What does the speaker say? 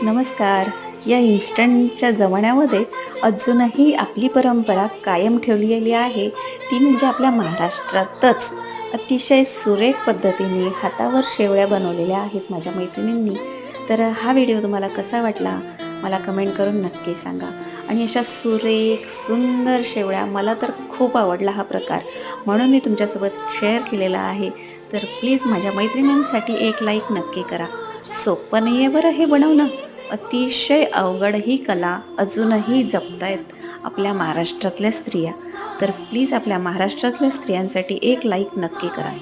नमस्कार. या इन्स्टंटच्या जमान्यामध्ये अजूनही आपली परंपरा कायम ठेवलेली आहे. ती म्हणजे आपल्या महाराष्ट्रातच अतिशय सुरेख पद्धतीने हातावर शेवया बनवलेल्या आहेत माझ्या मैत्रिणींनी. तर हा व्हिडिओ तुम्हाला कसा वाटला? मला कमेंट करून नक्की सांगा. आणि अशा सुरेख, सुंदर शेवया मला तर खूप आवडला हा प्रकार, म्हणून मी तुमच्यासोबत शेअर केलेला आहे. तर प्लीज माझ्या मैत्रिणींसाठी एक लाईक नक्की करा. सोपं नाही आहे बरं हे बनवणं. अतिशय अवघड ही कला अजूनही जपतायत आपल्या महाराष्ट्रातल्या स्त्रिया. तर प्लीज आपल्या महाराष्ट्रातल्या स्त्रियांसाठी एक लाईक नक्की करा.